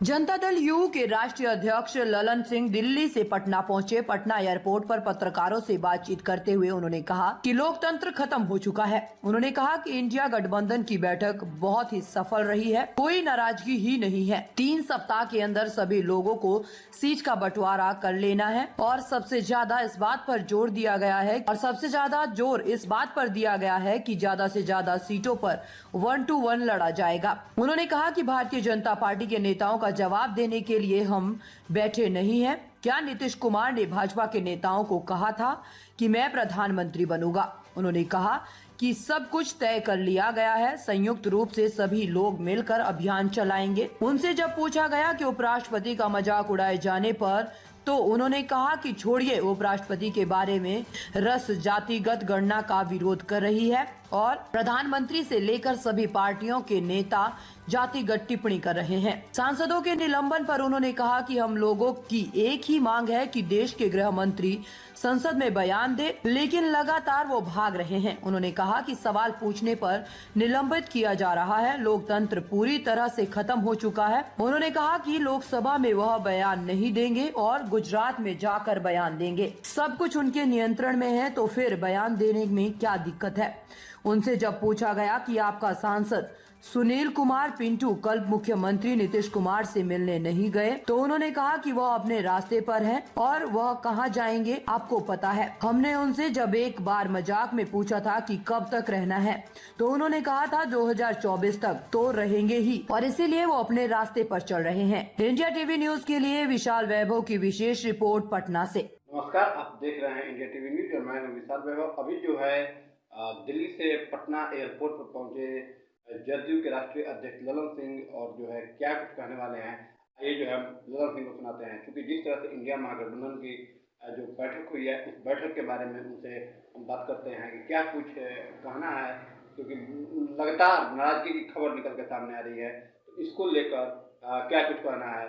Janata Dal you के राष्ट्रीय अध्यक्ष ललन सिंह दिल्ली से पटना पहुंचे। पटना एयरपोर्ट पर पत्रकारों से बातचीत करते हुए उन्होंने कहा कि लोकतंत्र खत्म हो चुका है। उन्होंने कहा कि इंडिया गठबंधन की बैठक बहुत ही सफल रही है, कोई नाराजगी ही नहीं है। 3 सप्ताह के अंदर सभी लोगों को सीट का बंटवारा कर लेना है और सबसे ज्यादा इस बात पर जोर दिया गया है कि ज्यादा से ज्यादा सीटों पर 1 to 1 लड़ा जाएगा। उन्होंने कहा कि भारतीय जनता पार्टी के नेताओं का जवाब देने के लिए हम बैठे नहीं हैं। क्या नीतीश कुमार ने भाजपा के नेताओं को कहा था कि मैं प्रधानमंत्री बनूंगा? उन्होंने कहा कि सब कुछ तय कर लिया गया है, संयुक्त रूप से सभी लोग मिलकर अभियान चलाएंगे। उनसे जब पूछा गया कि उपराष्ट्रपति का मजाक उड़ाए जाने पर, तो उन्होंने कहा कि छोड़िए, उपराष्ट्रपति के बारे में रस जातिगत गणना का विरोध कर रही है और प्रधानमंत्री से लेकर सभी पार्टियों के नेता जातिगत टिप्पणी कर रहे हैं। सांसदों के निलंबन पर उन्होंने कहा कि हम लोगों की एक ही मांग है कि देश के गृह मंत्री संसद में बयान दे, लेकिन लगातार वो भाग रहे हैं। उन्होंने कहा कि सवाल पूछने पर निलंबित किया जा रहा है, लोकतंत्र पूरी तरह से खत्म हो चुका है। उन्होंने कहा कि लोकसभा में वह बयान नहीं देंगे और गुजरात में जाकर बयान देंगे। सब कुछ उनके नियंत्रण में है, तो फिर बयान देने में क्या दिक्कत है? उनसे जब पूछा गया कि आपका सांसद सुनील कुमार पिंटू कल मुख्यमंत्री नीतीश कुमार से मिलने नहीं गए, तो उन्होंने कहा कि वह अपने रास्ते पर हैं और वह कहां जाएंगे आपको पता है। हमने उनसे जब एक बार मजाक में पूछा था कि कब तक रहना है, तो उन्होंने कहा था 2024 तक तो रहेंगे ही, और इसीलिए वो अपने रास्ते पर चल रहे हैं। इंडिया टीवी न्यूज के लिए विशाल वैभव की विशेष रिपोर्ट पटना से। नमस्कार, आप देख रहे हैं इंडिया टीवी न्यूज और मैं हूं विशाल वैभव। अभी जो है दिल्ली से पटना एयरपोर्ट पर पहुंचे जदयू के राष्ट्रीय अध्यक्ष ललन सिंह और जो है क्या कुछ कहने वाले हैं, ये जो है ललन सिंह को सुनाते हैं। क्योंकि जिस तरह से इंडिया महागठबंधन की जो बैठक हुई है, उस बैठक के बारे में उनसे हम बात करते हैं कि क्या कुछ कहना है, क्योंकि लगातार नाराजगी की खबर निकल के सामने आ रही है। तो इसको लेकर क्या कुछ कहना है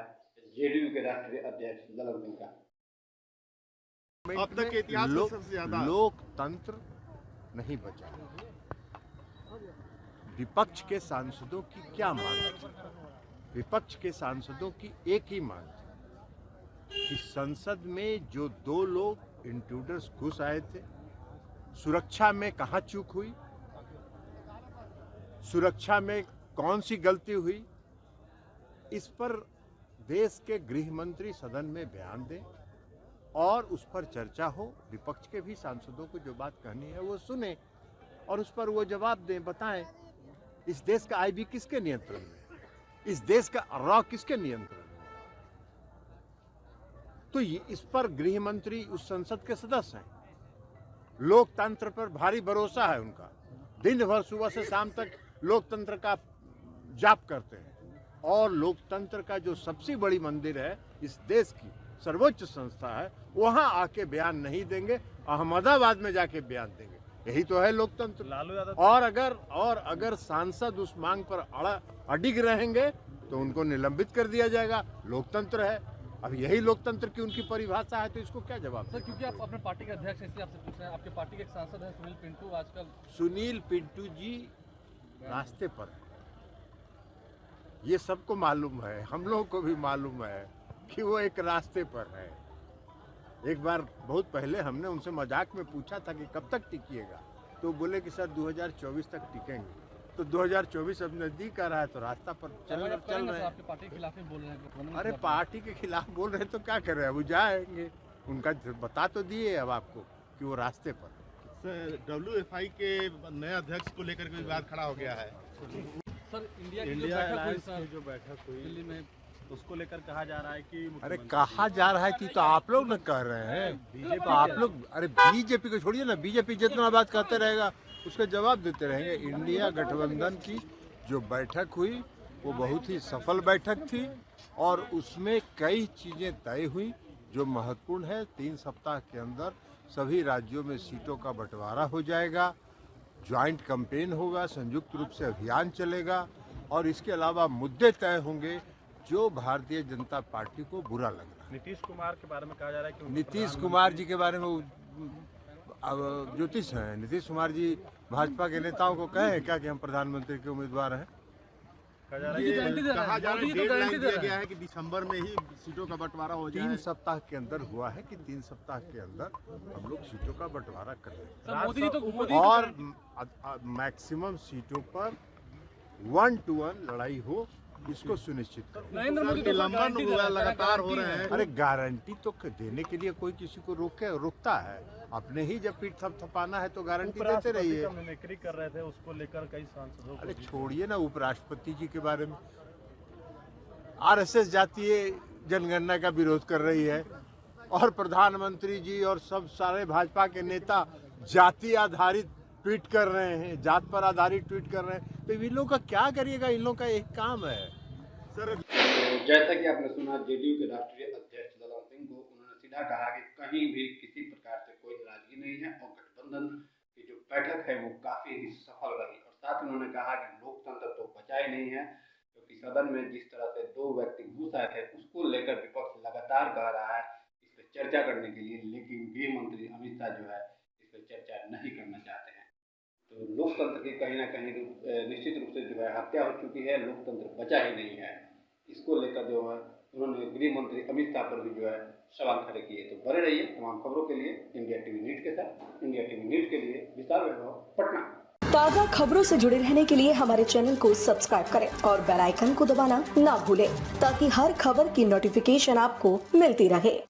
जेडीयू के राष्ट्रीय अध्यक्ष ललन सिंह का। अब तक के इतिहास में सबसे ज्यादा लोकतंत्र नहीं बचा। विपक्ष के सांसदों की क्या मांग थी? विपक्ष के सांसदों की एक ही मांग थी कि संसद में जो 2 लोग इंट्रूडर्स घुस आए थे, सुरक्षा में कहां चूक हुई, सुरक्षा में कौन सी गलती हुई, इस पर देश के गृह मंत्री सदन में बयान दें और उस पर चर्चा हो। विपक्ष के भी सांसदों को जो बात कहनी है वो सुने और उस पर वो जवाब दें, बताएं इस देश का आईबी किसके नियंत्रण में है, इस देश का रॉ किसके नियंत्रण में है। तो इस पर गृह मंत्री उस संसद के सदस्य हैं। लोकतंत्र पर भारी भरोसा है उनका, दिन भर सुबह से शाम तक लोकतंत्र का जाप करते हैं और लोकतंत्र का जो सबसे बड़ी मंदिर है, इस देश की सर्वोच्च संस्था है, वहां आके बयान नहीं देंगे, अहमदाबाद में जाके बयान देंगे। यही तो है लोकतंत्र। और अगर सांसद उस मांग पर अडिग रहेंगे तो उनको निलंबित कर दिया जाएगा। लोकतंत्र है, अब यही लोकतंत्र की उनकी परिभाषा है, तो इसको क्या जवाब सर? क्योंकि आप अपने पार्टी के अध्यक्ष हैं, इसलिए आपसे पूछ रहे हैं। आपके पार्टी के एक सांसद हैं सुनील पिंटू, आजकल सुनील पिंटू जी रास्ते पर है, ये सबको मालूम है, हम लोगों को भी मालूम है कि वो एक रास्ते पर है। एक बार बहुत पहले हमने उनसे मजाक में पूछा था कि कब तक टिकिएगा, तो बोले कि सर 2024 तक टिकेंगे। तो 2024 अब नजदीक आ रहा है, तो रास्ता पर चल रहे हैं। आपके पार्टी के खिलाफ बोल रहे हैं? अरे पार्टी के खिलाफ बोल रहे हैं तो क्या कर रहे हैं, वो जाएंगे, उनका बता तो दिए अब आपको कि वो रास्ते पर। सर WFI के नए अध्यक्ष को लेकर के विवाद खड़ा हो गया है। सर इंडिया की जो बैठक हुई दिल्ली में, उसको लेकर कहा जा रहा है कि अरे कहा जा रहा है कि तो आप लोग न कह रहे हैं, तो आप लोग, अरे बीजेपी को छोड़िए ना, बीजेपी जितना बात कहते रहेगा उसका जवाब देते रहेंगे। इंडिया गठबंधन की जो बैठक हुई वो बहुत ही सफल बैठक थी और उसमें कई चीजें तय हुई जो महत्वपूर्ण है। 3 सप्ताह के अंदर सभी राज्यों में सीटों का बंटवारा हो जाएगा, ज्वाइंट कैंपेन होगा, संयुक्त रूप से अभियान चलेगा और इसके अलावा मुद्दे तय होंगे जो भारतीय जनता पार्टी को बुरा लग रहा है। नीतीश कुमार के बारे में कहा जा रहा है कि नीतीश कुमार जी के बारे में ज्योतिष हैं। नीतीश कुमार जी भाजपा के नेताओं को कहे क्या कि हम प्रधानमंत्री के उम्मीदवार हैं? कहा जा रहा है ये गारंटी दे रहा कहा है, जा रहा मोदी है तो डेडलाइन गारंटी दे दिया रहा गया है। है कि दिसंबर में ही सीटों का बंटवारा हो 3 जाए। सप्ताह के अंदर हुआ है कि 3 सप्ताह के अंदर हम लोग सीटों का बंटवारा कर लेंगे सर, मोदी तो और मैक्सिमम सीटों पर 1-to-1 लड़ाई हो, इसको सुनिश्चित करें। नरेंद्र मोदी तो निलंबन गारंटी दे रहा है, लगातार हो गारंटी रहे है। हैं। अरे गारंटी तो देने के लिए कोई किसी को रोकता है? अपने ही जब पीठ थपथपाना है तो गारंटी देते रहिए। का मिमिक्री कर रहे थे, उसको लेकर कई सांसदों अरे को छोड़िए ना उपराष्ट्रपति जी के बारे में। आरएसएस जातीय जनगणना का विरोध कर रही है और प्रधानमंत्री जी और सब सारे भाजपा के नेता जाति आधारित ट्वीट कर रहे हैं, जात पर आधारित ट्वीट कर रहे हैं। तो इन लोगों का क्या करिएगा? इन लोगों का एक काम है सर जैसा कि आपने सुना जेडीयू के राष्ट्रीय अध्यक्ष ललन सिंह को, उन्होंने सीधा कहा कि कहीं भी किसी प्रकार से कोई नाराजगी नहीं है और गठबंधन की जो बैठक है वो काफी ही सफल रही। और साथ उन्होंने कहा कि लोकतंत्र तो बचा ही नहीं है, क्योंकि सदन में जिस तरह से 2 व्यक्ति घुस आए थे उसको लेकर विपक्ष लगातार कह रहा है इस पर चर्चा करने के लिए, लेकिन गृह मंत्री अमित शाह जो है इस पर चर्चा नहीं करना चाहते हैं। तो लोकतंत्र की कहीं ना कहीं निश्चित रूप से जो है हत्या हो चुकी है, लोकतंत्र बचा ही नहीं है। इसको लेकर जो है उन्होंने गृह मंत्री अमित शाह पर भी जो है सवाल खड़े किए। तो बने रहिए तमाम खबरों के लिए इंडिया टीवी न्यूज के साथ। इंडिया टीवी न्यूज के लिए विशाल वैभव, पटना। ताज़ा खबरों से जुड़े रहने के लिए हमारे चैनल को सब्सक्राइब करें और बेल आइकन को दबाना ना भूलें ताकि हर खबर की नोटिफिकेशन आपको मिलती रहे।